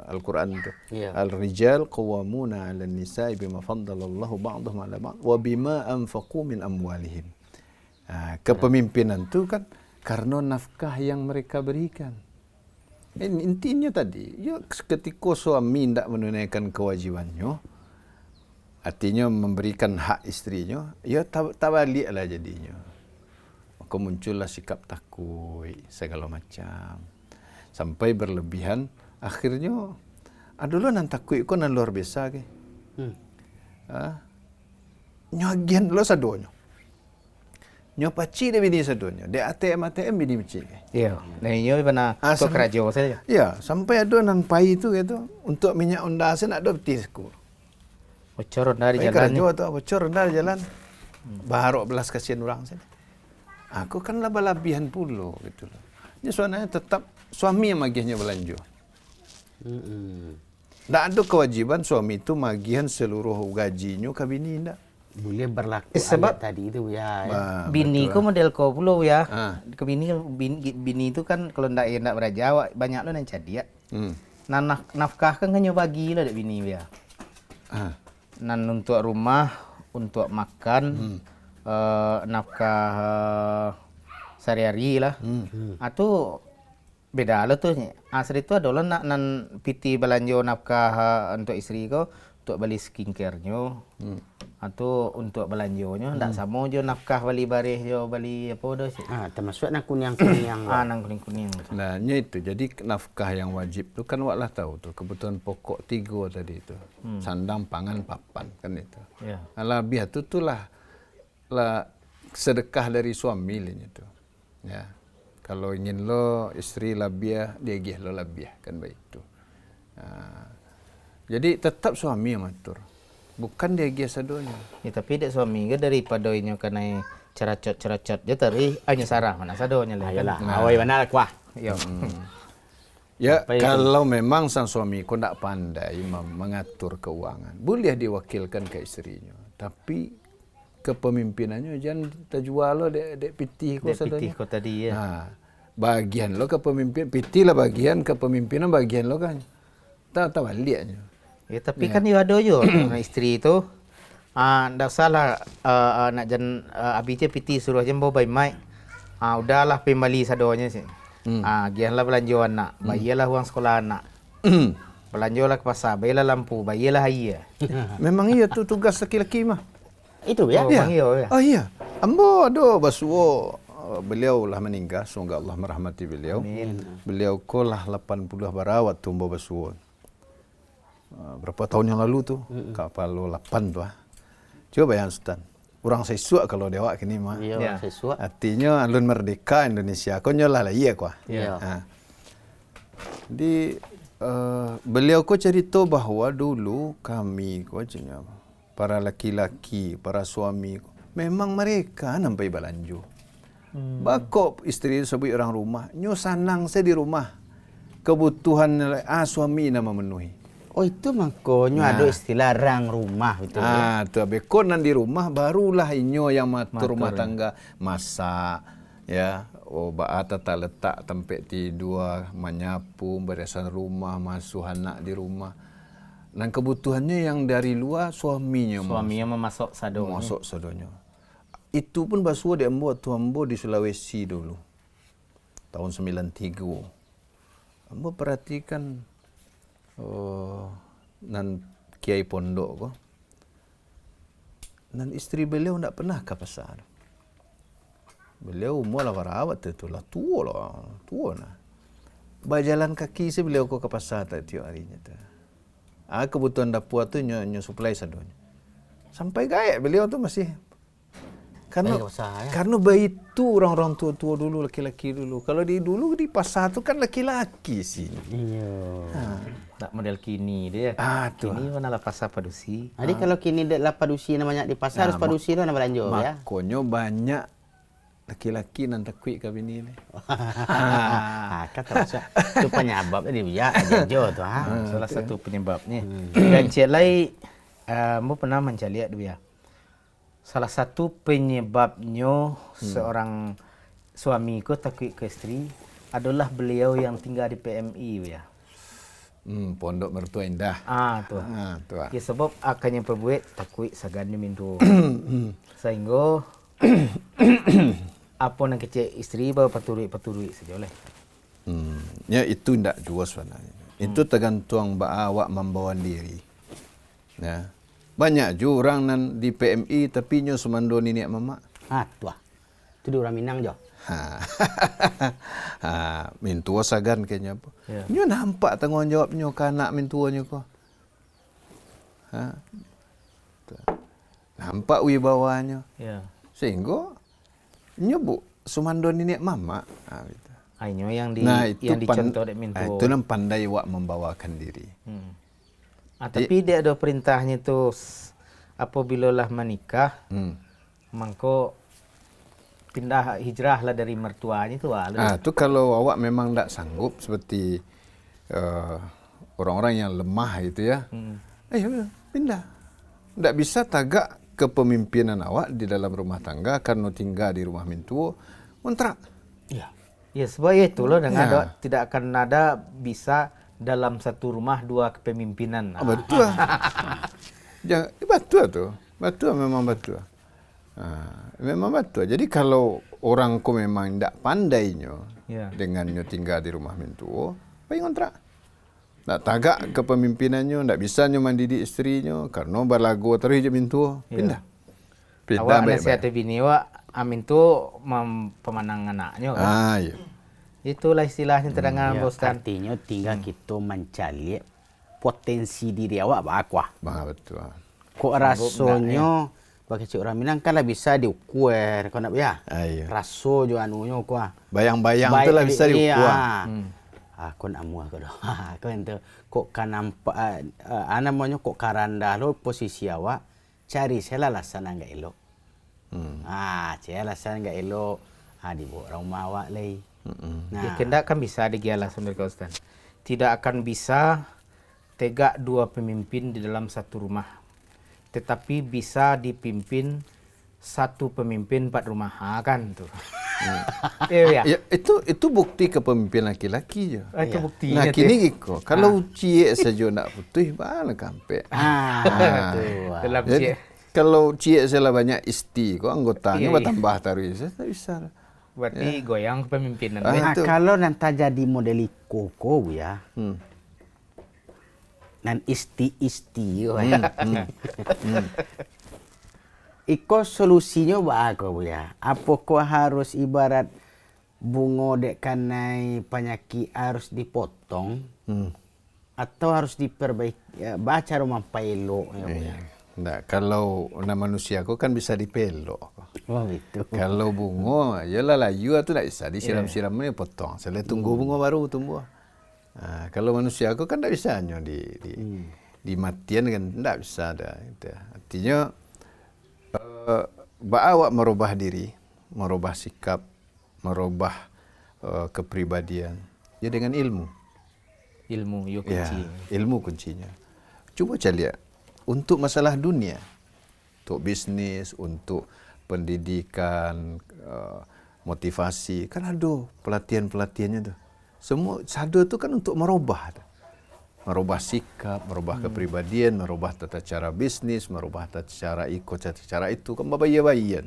Al-Qur'an itu. Al-rijal qawwamuna 'alan nisa'i bima faddalallahu ba'dahum 'ala ba'd wa bima anfaqu min amwalihim. Kepemimpinan itu kan karena nafkah yang mereka berikan. Intinya tadi, ya ketika suami tidak menunaikan kewajibannya, artinya memberikan hak istrinya, ya tabaliklah jadinya. Maka muncullah sikap takut, segala macam. Sampai berlebihan, akhirnya, aduh nan takut ko nan luar biasa ke. Nyagian lo sadonya. Nyopaci dia bini sadonya. Dia ATM bini macam ke. Iya. Nah ini pernah ke kerajaan saja. Ya, sampai ada nan pai itu gitu untuk minyak onda saya nak ada betisku. Bocor dari jalan. Kerajaan tu bocor dari jalan. Baru belas kasihan orang saja. Aku kan labah-labihan puluh gitu loh. Ini suananya tetap suami yang magihnya belanja. Tak ada kewajiban suami itu magihan seluruh gajinya ke bini tak. Boleh berlaku sebab tadi itu ya. Bini ku model kau puluh ya. Ke bini itu kan kalau ndak beraja banyak lo yang cadia. Nan nafkah kan hanya bagi lah dek bini ya. Nan untuk rumah, untuk makan, nafkah sehari-hari lah. Atau beda lah tuh. Asal itu adalah nan piti belanja nafkah untuk istri ko untuk beli skincare-nya. Atau untuk belanjanya ndak sama je nafkah beli bareh je beli apa dah sih. Termasuk nang kuning-kuning. Nang kuning-kuning. Nah, itu jadi nafkah yang wajib tu kan wak lah tahu tu kebutuhan pokok 3 tadi itu. Sandang, pangan, papan kan itu. Ya. Lebih tu lah sedekah dari suami lain itu. Ya. Kalau ingin lo istri labiah, dia gih lo labiah kan baik itu. Jadi tetap suami yang matur. Bukan dia gih sadonya. Ya tapi dek suami ke daripada ini kena ceracot je tadi hanya sarah mana sadonya lah. Ayolah, awai mana kuah. Ya. Ya, kalau memang sang suami kau tak pandai mengatur keuangan, boleh diwakilkan ke istrinya. Tapi kepemimpinannya jangan terjual lo dek pitih kau sadonya. Pitih kau tadi ya. Bagian lo kepemimpin, pitih lah bagian kepemimpinan bagian lo kan. Tak baliknya. Ya tapi kan dia ada je isteri tu. Ndak salah nak jan abi je piti suruh je bawa baik. Udahlah pembali sadonya sih. Gianlah belanja anak, bayalah uang sekolah anak. Belanjalah ke pasar, bayalah lampu, bayalah air. Memang iya tu tugas laki-laki mah. Itu ya. Oh iya. Ambo ada basuh beliau lah meninggal, semoga Allah merahmati beliau. Amin. Beliau kolah 80 barawat tu ambo basuh. Berapa tahun yang lalu tu, kapal 8 tu. Coba bayang Sultan. Orang sesuak kalau dewa kini mah. Iya, sesuak. Artinya alun merdeka Indonesia. Kau nyolah lah iya kuah. Iya. Jadi beliau ko cerita bahawa dulu kami ko cakap para laki-laki, para suami memang mereka nampai balanju. Bakok isteri sebut orang rumah, nyo sanang saya di rumah. Kebutuhan suami nama memenuhi. Oh itu makanya ada istilah rang rumah itu. Tu bekonan di rumah barulah inyo yang matur rumah tangga, masak ya, baat tak letak tempat tidur, menyapu, beresan rumah, masuk anak di rumah. Dan kebutuhannya yang dari luar suaminya memasuk sadonya. Masuk sadonya. Itu pun basuh dia membuat tu ambo di Sulawesi dulu. Tahun 93. Ambo perhatikan nan kiai pondok ko. Nan isteri beliau tidak pernah ke pasar. Beliau umur lah warawat tu lah tua nah. Berjalan kaki sih beliau ko ke pasar tiap harinya tu. Kebutuhan dapur tu nyo supply sadonya. Sampai gayak beliau tu masih Karena bayi itu orang-orang tua-tua dulu, laki-laki dulu. Kalau dulu di pasar tu kan laki-laki sih. Iya. Tak model kini dia. Kini mana lah pasar padusi. Jadi kalau kini dak padusi namanya di pasar, harus padusi tu nak belanja ya. Makanya banyak laki-laki nan takui ke bini ni. Kata itu penyebab dia biar aja tu Salah satu penyebabnya. Dan cik lai mu pernah mencari dia. Salah satu penyebabnya seorang suami ko takui ke isteri adalah beliau yang tinggal di PMI ya. Pondok Mertua Indah. Tu. Ya sebab akannya perbuat takui sagani mintu. Sehingga apa nak kecek isteri bawa paturi saja oleh. Ya itu tidak jua sebenarnya. Itu tergantung awak membawa diri. Ya. Banyak juga orang nan di PMI tapi nyo semando ni mamak. Tuah. Itu di orang Minang jo. Mintua sagan kayaknya apa. Ya. Nyo nampak tanggungjawabnya ke anak mintuanya ko. Nampak wibawanya. Ya. Sehingga nyo semando ni mamak. Gitu. Ainyo yang itu dicontoh dek mintu. Itu nan pandai wak membawakan diri. Tapi dia ada perintahnya tu apabila lah menikah, mangko pindah hijrah lah dari mertuanya tu tu kalau awak memang tak sanggup seperti orang-orang yang lemah itu ya. Ayo pindah. Tak bisa tagak kepemimpinan awak di dalam rumah tangga karena tinggal di rumah mintuo kontrak. Ya sebab itu loh tidak akan ada bisa dalam satu rumah dua kepemimpinan. Betul. Betul tu. Betul memang betul. Memang betul. Jadi kalau orang ko memang tidak pandainya dengan nyo tinggal di rumah mintuo, bayi kontrak. Tak tagak kepemimpinannya, tak bisa nyo mandidi isterinya karena berlagu terus je mintuo, pindah. Awak nasihat bini awak amin tu pemanang anaknya kan. Iya. Itulah istilahnya terdengar bos kan. Artinya tinggal kita mencari potensi diri awak bakwa. Betul. Kok rasanya bagi orang Minang kan lah bisa diukur kau nak ya. Raso jo anunya kau. Bayang-bayang tu lah bisa diukur. Kau nak muah kau dah. Kau ente kok kan nampak namanya kok karanda lo posisi awak cari saya alasan enggak elok. Saya alasan enggak elok. Dibawa rumah awak lagi. Tidak akan bisa digialah sebenarnya Ustaz. Tidak akan bisa tegak dua pemimpin di dalam satu rumah. Tetapi bisa dipimpin satu pemimpin 4 rumah. Kan tu. Ya, itu bukti kepemimpinan laki-laki je. Itu bukti. Nah, kini iko. Kalau cie saja nak putih, bala kampe. Jadi, kalau cie salah banyak isti, kok anggotanya bertambah taruh tak bisa. Berarti goyang kepemimpinan. Kalau nanti jadi model koko ya. Nan isti Iko solusinya bagus ya. Apa kau harus ibarat bunga dek kanai penyakit harus dipotong atau harus diperbaiki? Baca rumah pailo ya. Nah, kalau manusia kau kan bisa dipelok. Itu. Kalau bunga, yalah layu tu tak bisa disiram-siram ni potong. Selain tunggu bunga baru tumbuh. Kalau manusia kau kan tak bisa hanya di matian kan tak bisa dah. Artinya awak merubah diri, merubah sikap, merubah kepribadian. Ya dengan ilmu. Ilmu kunci. Ilmu kuncinya. Cuba cari lihat. Untuk masalah dunia, untuk bisnis, untuk pendidikan, motivasi, kan ada pelatihan-pelatihannya tu. Semua sadar tu kan untuk merubah sikap, merubah kepribadian, merubah tata cara bisnis, merubah tata cara tata cara itu kan bayi-bayi.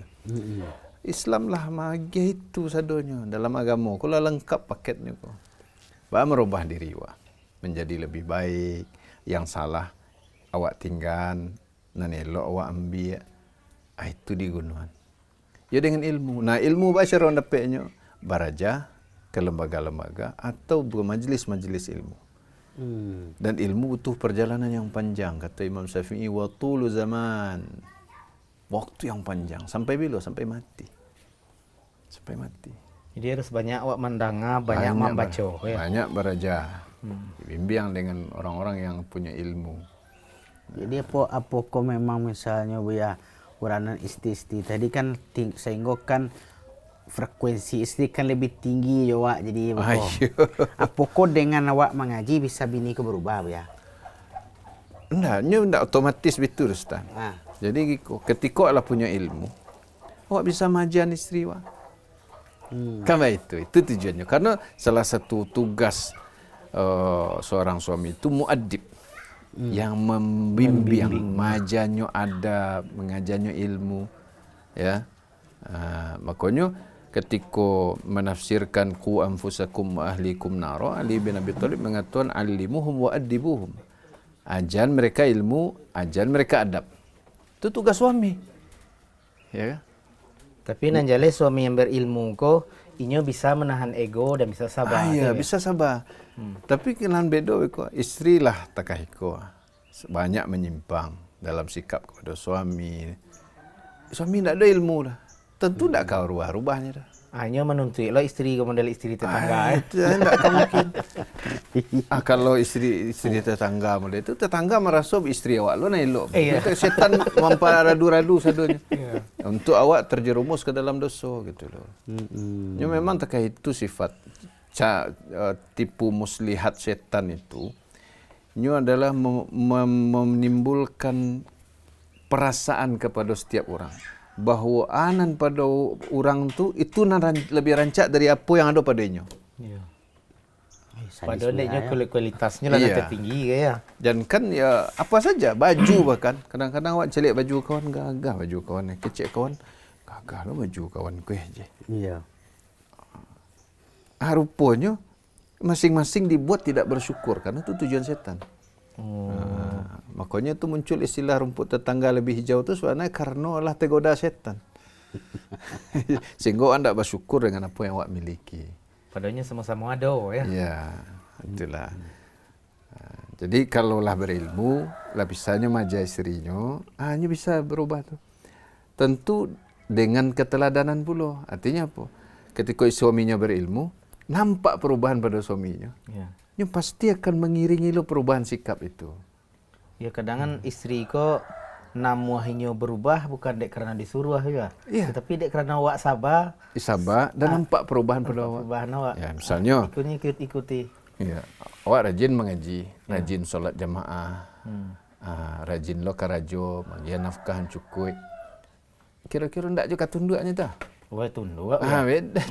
Islam lah magi itu sadonya dalam agama. Kalau lengkap paketnya kau. Merubah diri awak menjadi lebih baik, yang salah awak tinggal, nan elok awak ambil. Itu digunakan. Ya dengan ilmu. Nah, ilmu baca orang dapatnya baraja ke lembaga-lembaga atau bermajlis-majlis ilmu. Dan ilmu butuh perjalanan yang panjang, kata Imam Syafi'i, wa tulu zaman. Waktu yang panjang. Sampai bila? Sampai mati. Sampai mati. Jadi harus banyak awak mendanga, banyak membaca. Ya? Banyak beraja. Bimbing dengan orang-orang yang punya ilmu. Jadi apa kok memang misalnya Buya uranan istri tadi kan sehingga kan frekuensi istri kan lebih tinggi ya Wak. Jadi apa kok dengan awak mengaji bisa bini ke berubah ya? Enggak otomatis betul Ustaz. Jadi ketika Allah punya ilmu, awak bisa majian istri Wak. Karena itu tujuannya. Karena salah satu tugas seorang suami itu muaddib yang membimbing, mengajarnya adab, mengajarnya ilmu, ya. Makanya ketika menafsirkan ku anfusakum wa ahlikum nara, Ali bin Abi Thalib mengatakan alimuhum wa adibuhum. Ajar mereka ilmu, ajar mereka adab. Itu tugas suami. Ya. Tapi nanjale suami yang berilmu ko inyo bisa menahan ego dan bisa sabar. Iya, bisa sabar. Tapi kenan bedo ko istri lah takahiko. Banyak menyimpang dalam sikap kepada suami. Suami tidak ada ilmu dah. Tentu tidak kau rubah-rubahnya dah. Hanya menuntut lo istri ke model istri tetangga. Itu tidak mungkin. Kalau istri tetangga model itu, tetangga merasa istri awak lo naik lo. Itu setan memparadu-radu sadunya. Untuk awak terjerumus ke dalam dosa gitu loh. Ya memang terkait itu sifat tipu muslihat setan itu. Ini adalah menimbulkan perasaan kepada setiap orang. Bahawa anan pada orang tu itu lebih rancak dari apa yang ada padanya. Iya. Padahal dia kualitasnya lah tertinggi ya. Dan kan ya apa saja baju bahkan kadang-kadang awak celik baju kawan gagah baju kawan kecek kawan gagah lo baju kawan ku je. Iya. Rupanya masing-masing dibuat tidak bersyukur karena itu tujuan setan. Makanya itu muncul istilah rumput tetangga lebih hijau itu sebenarnya karena Allah tergoda setan. Sehingga anda bersyukur dengan apa yang awak miliki. Padahal sama-sama ada ya. Ya, itulah. Jadi kalaulah berilmu, lah bisanya maja istrinya, hanya bisa berubah tuh. Tentu dengan keteladanan pula. Artinya apa? Ketika suaminya berilmu, nampak perubahan pada suaminya. Ya. Yang pasti akan mengiringi lo perubahan sikap itu. Ya kadang istri ko namuahinyo berubah bukan dek karena disuruh ya. Tetapi dek karena awak sabar. Sabar dan nampak perubahan pada awak. Perubahan awak. Ya misalnya. Ikuti. Ya, awak rajin mengaji, rajin solat jamaah, rajin lo karajo, bagian nafkah cukup. Kira-kira ndak juga tunduknya dah. Wah tunduk. Beda.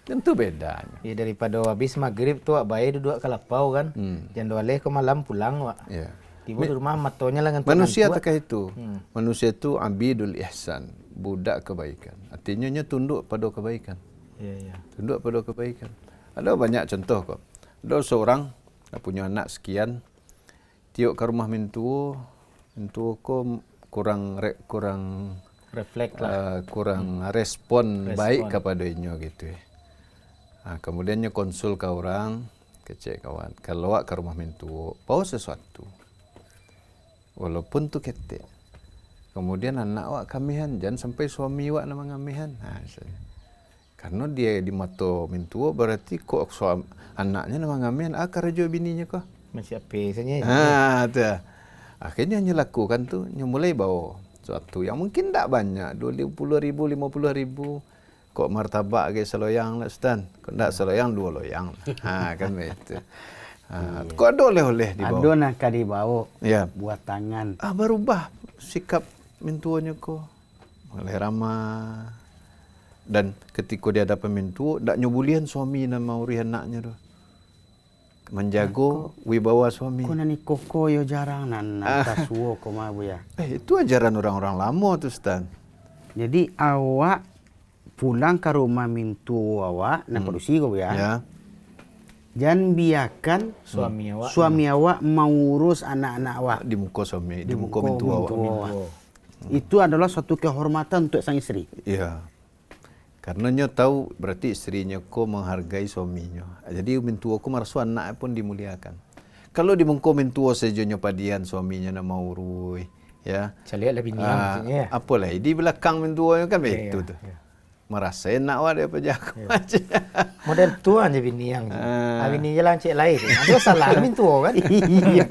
Tentu bedanya. Ya daripada habis maghrib tu bayi duduk kalapau kan. Jam 12 ke malam pulang wak. Ya. Tiba di rumah matonya lah manusia takah itu. Manusia itu abidul ihsan, budak kebaikan. Artinya tunduk pada kebaikan. Ya. Tunduk pada kebaikan. Ada banyak contoh kok. Ada seorang punya anak sekian, tiuk ke rumah mentua ko kurang refleks lah. Kurang respon baik kepadanya gitu ya. Kemudiannya konsul ke orang, kecek kawan. Kalau awak ke rumah mentua, bawa sesuatu. Walaupun tu ketek. Kemudian anak awak kamihan, jangan sampai suami awak nama kamihan. Karena dia di mata mentua berarti kok anaknya nama kamihan, akar raja bininya kok. Masih apa saja. Tu. Akhirnya lakukan tu, mulai bawa sesuatu yang mungkin tak banyak, 20,000, 50,000. Kok martabak ke seloyang lah Ustaz. Kok tak seloyang 2 loyang. Kan begitu. Kok ada oleh-oleh dibawa. Ada nak dibawa. Ya. Buat tangan. Berubah sikap mentuanya kok. Mulai ramah. Dan ketika dia ada mentua, tak nyobulian suami nama uri anaknya tu. Menjaga wibawa suami. Kau nani koko yo jarang tas suo kau mah ya. Itu ajaran orang-orang lama tu Ustaz. Jadi awak pulang ke rumah mintu awak, nak produksi kau ya. Jangan biarkan suami awak mengurus anak-anak awak. Di muka suami, di muka mintu awak. Itu adalah suatu kehormatan untuk sang istri. Iya. Karena nya tahu berarti istrinya ko menghargai suaminya. Jadi mintu aku merasa anak pun dimuliakan. Kalau di muka mintu saja nya padian suaminya nak mau urui, Ya. Caliat lah bini maksudnya. Apalah di belakang mentua kan begitu tu. Merasa enak wah daripada jago macam. Model tua aja bini yang. Bini jalan cek lain. Ada salah mentua kan. Iya.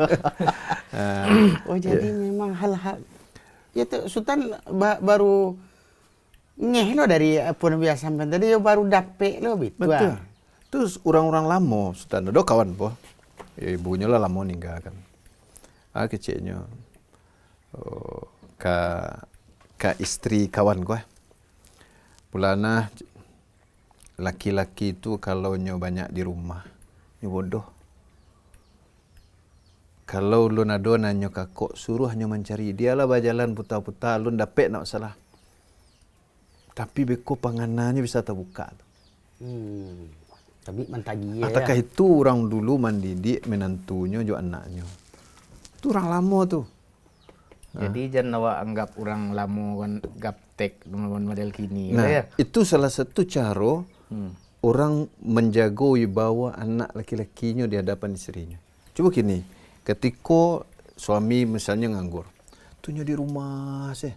Oh jadi memang hal-hal ya tu Sultan baru ngeh lo dari apa yang biasa sampai tadi yo baru dapet lo betul. Betul. Terus orang-orang lama Sultan ada kawan po. Ya ibunya lah lama ninggal kan. Kecilnya ka istri kawan gua. Pulana laki-laki itu kalau nyo banyak di rumah, nyo bodoh. Kalau lu nado nanyo kakok suruh hanya mencari dia lah berjalan putar-putar lu dapet nak salah. Tapi beko panganannya bisa terbuka. Tapi mentagi ya. Apakah itu orang dulu mendidik menantunya juga anaknya? Itu orang lama tu. Jadi jangan awak anggap orang lama kan gaptek dengan model kini. Nah, ya? itu salah satu cara orang menjaga wibawa anak laki-lakinya di hadapan istrinya. Cuba gini, ketika suami misalnya nganggur, tunya di rumah sih.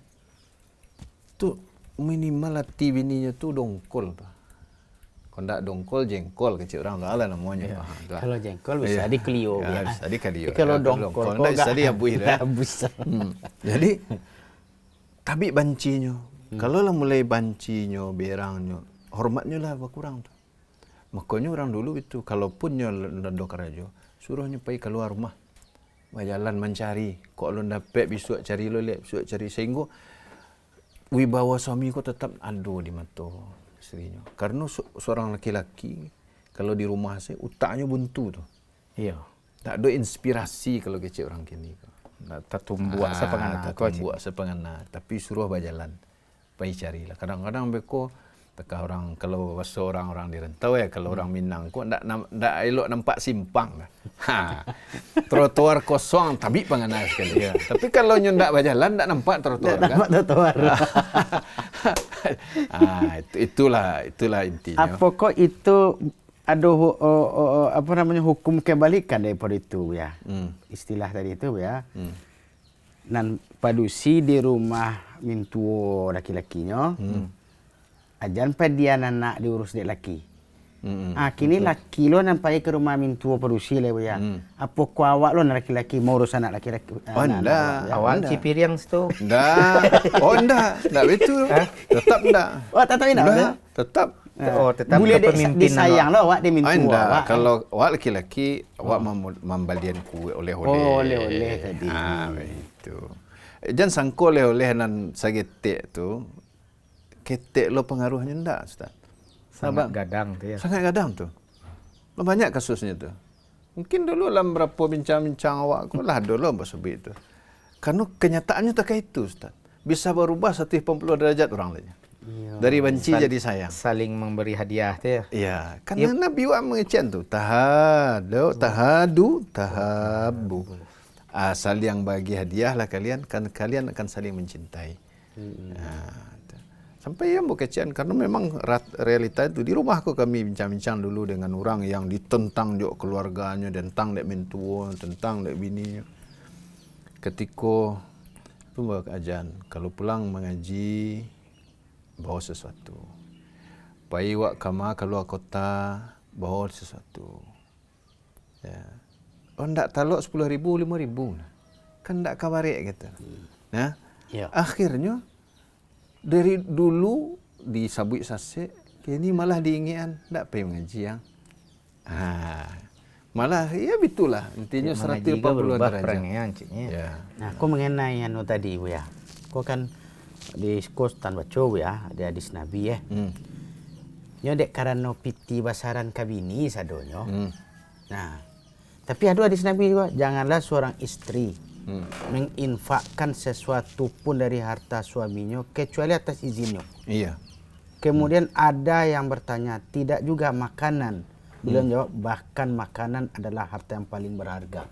Tu minimal hati bininya tu dongkol. Kalau tak dongkol, jengkol kecil orang lah namanya. Kalau jengkol bisa di Clio. Bisa di Clio. Kalau dongkol tak bisa di abuih dah. Bisa. Jadi tapi bancinya. Kalau lah mulai bancinya, berangnya, hormatnya lah berkurang tu. Makanya orang dulu itu kalaupun nyo nado karajo, suruhnya pergi keluar rumah. Berjalan mencari. Kok lu dapat besok cari lu lek, besok cari sehingga wibawa suami kau tetap ada di mata istrinya. Karena seorang laki-laki kalau di rumah saya utaknya buntu tu. Iya. Tak ada inspirasi kalau kecil orang kini. Tertumbuak sepengana. Tapi suruh berjalan. Pergi carilah. Kadang-kadang beko teka orang kalau bahasa orang-orang di rantau ya, kalau orang Minang kok ndak elok nampak simpang dah. Trotoar kosong tapi pengana sekali. Ya. Tapi kalau nyo ndak berjalan ndak nampak trotoar kan. Nampak trotoar. Itulah intinya. Apakah itu ada apa namanya hukum kebalikan daripada itu ya? Istilah tadi itu ya. Nan padusi di rumah mintuo laki-lakinya. Ajan dia anak diurus dek laki. Kini laki lo nampai ke rumah mintuo padusi le ya. Apa ku awak lo laki-laki mau urus anak laki-laki? Oh ndak. Awak cipiriang situ. Ndak. Oh ndak betul. Tetap ndak. Oh tetap ndak. Tetap. Oh, tetap boleh disayang lo awak di mintuo awak. Kalau awak laki-laki, awak membalian kue oleh-oleh. Oh, oleh-oleh tadi. Itu. Jangan sangka oleh-oleh nan sagetek tu. Ketek lo pengaruhnya enggak, Ustaz. Sangat gadang tu ya. Sangat gadang tu. Banyak kasusnya tu. Mungkin dulu dalam berapa bincang-bincang awak kau lah dulu sebut itu. Karena kenyataannya tak kayak itu, Ustaz. Bisa berubah 180 derajat orang lainnya. Dari benci jadi sayang. Saling memberi hadiah tu ya. Iya, karena Nabi wa mengecen tu. Tahadu, tahabu. Saling bagi hadiah lah kalian, kan kalian akan saling mencintai. Sampai yang berkecian karena memang realita itu di rumahku kami bincang-bincang dulu dengan orang yang ditentang juga keluarganya, tentang dek mentua, tentang dek bini. Ketika pembawa ajan, kalau pulang mengaji bawa sesuatu. Pai wak kama keluar kota bawa sesuatu. Ya. Oh ndak talok 10.000, 5.000. Kan ndak kabarek gitu. Nah, akhirnya dari dulu di Sabui Sasek, kini malah diingian tak pergi mengaji yang. Malah ya begitulah intinya 180 derajat. Ya. Nah, aku mengenai anu tadi Bu ya. Aku kan di kos Tan Baco ya, ada hadis Nabi ya. Nyo dek karena piti basaran kabini sadonyo. Nah, tapi ada hadis Nabi juga, janganlah seorang istri menginfakkan sesuatu pun dari harta suaminya kecuali atas izinnya. Iya. Kemudian ada yang bertanya, tidak juga makanan. Beliau jawab, bahkan makanan adalah harta yang paling berharga.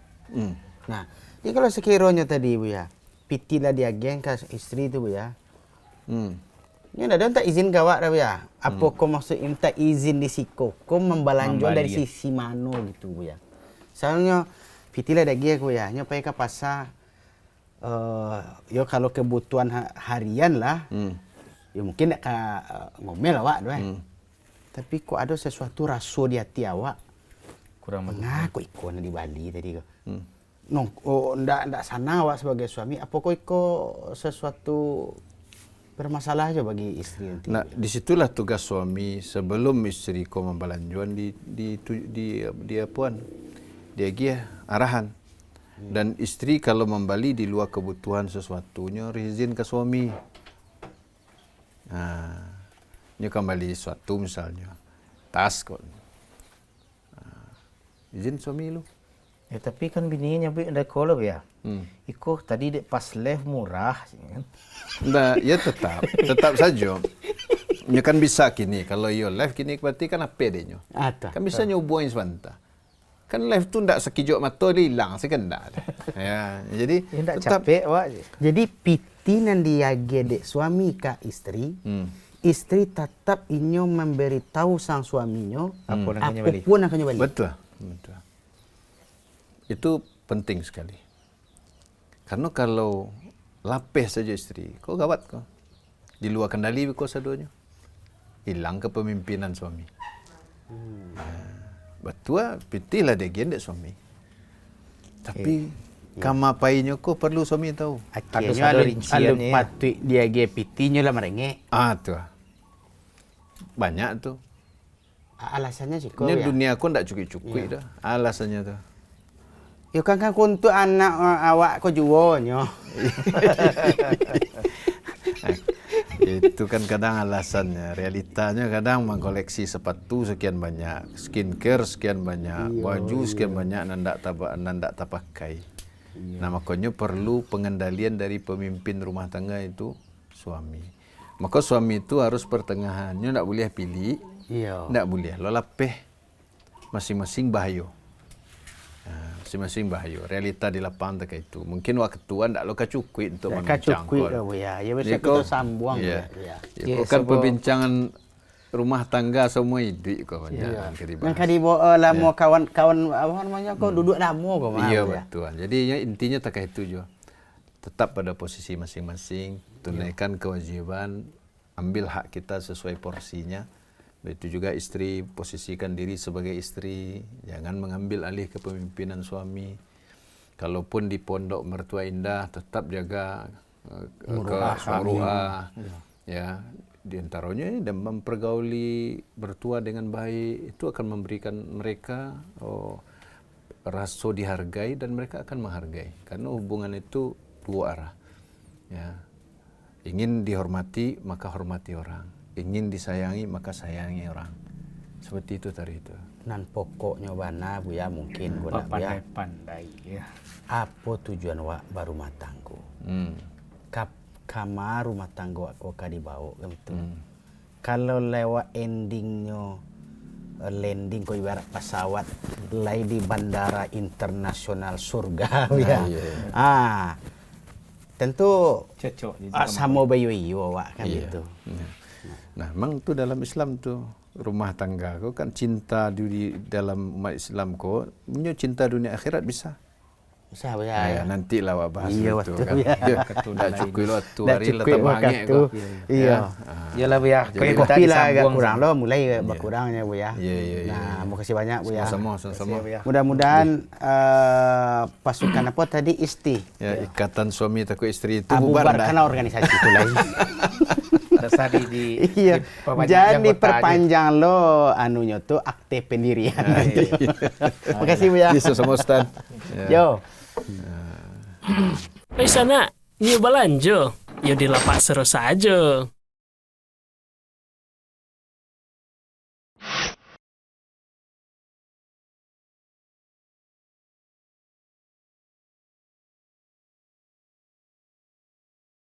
Nah, ini kalau sekiranya tadi Bu ya, pitilah dia geng ke istri itu Bu ya. Ini ada tak izin gawak dah Bu ya. Apa kau maksud minta izin di siko? Kau membalanjo dari sisi mana gitu Bu ya. Soalnya pitilah daging aku ya, nyopai ke pasar. yo kalau kebutuhan harian lah, ya mungkin nak ngomel awak doh. Tapi kok ada sesuatu rasa di hati awak Kurang kok ikon di Bali tadi kok. Ndak sana awak sebagai suami, apa kok sesuatu bermasalah aja bagi istri nanti. Nah, disitulah tugas suami sebelum istri ko membalanjuan di apuan. Dia gia arahan. Dan istri kalau membali di luar kebutuhan sesuatunya izin ke suami. Nah, ini kembali sesuatu misalnya tas kok. Izin suami lu. Ya tapi kan bininya ada kolab ya. Iko tadi dek pas live murah kan. Nah, ya tetap saja. Nya kan bisa kini kalau yo live kini berarti kan apa denyo. Kan bisa nyubuhin sebentar. Kan live tu ndak sekijok mata dia hilang sekendak. Ya, jadi ndak capek wak. Jadi piti nan diage dek suami ka istri. Istri tetap inyo memberitahu sang suaminya apapun akan balik. Betul. Itu penting sekali. Karena kalau lapeh saja istri, kau gawat kau. Di luar kendali kau sadonya. Hilang kepemimpinan suami. Betul, pitilah dia gendek suami. Tapi kamapainya kau perlu suami tahu. Akhirnya alu patut dia ge pitinya lah merengek. Tuh. Banyak tuh. Alasannya sih kau ya. Dunia aku ndak cukup-cukup dah. Alasannya tuh. Yo kan untuk anak awak kau jual nyo. Itu kan kadang alasannya. Realitanya kadang mengkoleksi sepatu sekian banyak, skincare sekian banyak, baju sekian banyak nandak pakai. Nah, makanya perlu pengendalian dari pemimpin rumah tangga itu suami. Maka suami itu harus pertengahannya ndak boleh pilih. Ndak boleh. Lo lapeh masing-masing bahaya. Masing-masing bahaya. Realita di lapangan tak itu. Mungkin waktu tuan tak lo kacukui untuk membincang. Kacukui dah ya. Ya bisa kita sambung ya. Kan perbincangan rumah tangga semua hidup kau banyak keribas. Yang kadi lama kawan-kawan apa namanya kau duduk lama kau mah. Iya betul. Jadi intinya tak itu juga. Tetap pada posisi masing-masing, tunaikan kewajiban, ambil hak kita sesuai porsinya. Itu juga istri, posisikan diri sebagai istri, jangan mengambil alih kepemimpinan suami. Kalaupun di pondok mertua indah, tetap jaga kemuruah. Ya, di antaranya dan mempergauli mertua dengan baik itu akan memberikan mereka rasa dihargai dan mereka akan menghargai. Karena hubungan itu dua arah. Ya. Ingin dihormati, maka hormati orang. Ingin disayangi maka sayangi orang. Seperti itu tadi itu. Nan pokoknya bana bu ya mungkin guna bu ya. Pandai ya. Apa tujuan wak baru rumah tangga? Kamar rumah tangga wak kok dibawa gitu. Kalau lewat endingnya landing kok ibarat pesawat lay di bandara internasional surga ya. Tentu cocok sama bayu iyo wak kan gitu. Nah, memang tu dalam Islam tu rumah tangga kau kan cinta di dalam umat Islam kau, punya cinta dunia akhirat bisa. Bisa ya. Nanti lah wak bahas itu kan. Dah cukup lo tu hari letak bangek kau. Iya. Iyalah bu ya. Kopi lah agak kurang lo, mulai berkurangnya bu ya. Nah, makasih banyak bu ya. Sama-sama. Mudah-mudahan pasukan apa tadi isti. Ya, ikatan suami takut istri itu bubar karena organisasi itu lain. Iya. Jangan diperpanjang lo anunya tuh akte pendirian. Makasih bu ya. Sama Ustaz. Yo. Sana, nyo balanjo. Yo di lapak seru saja.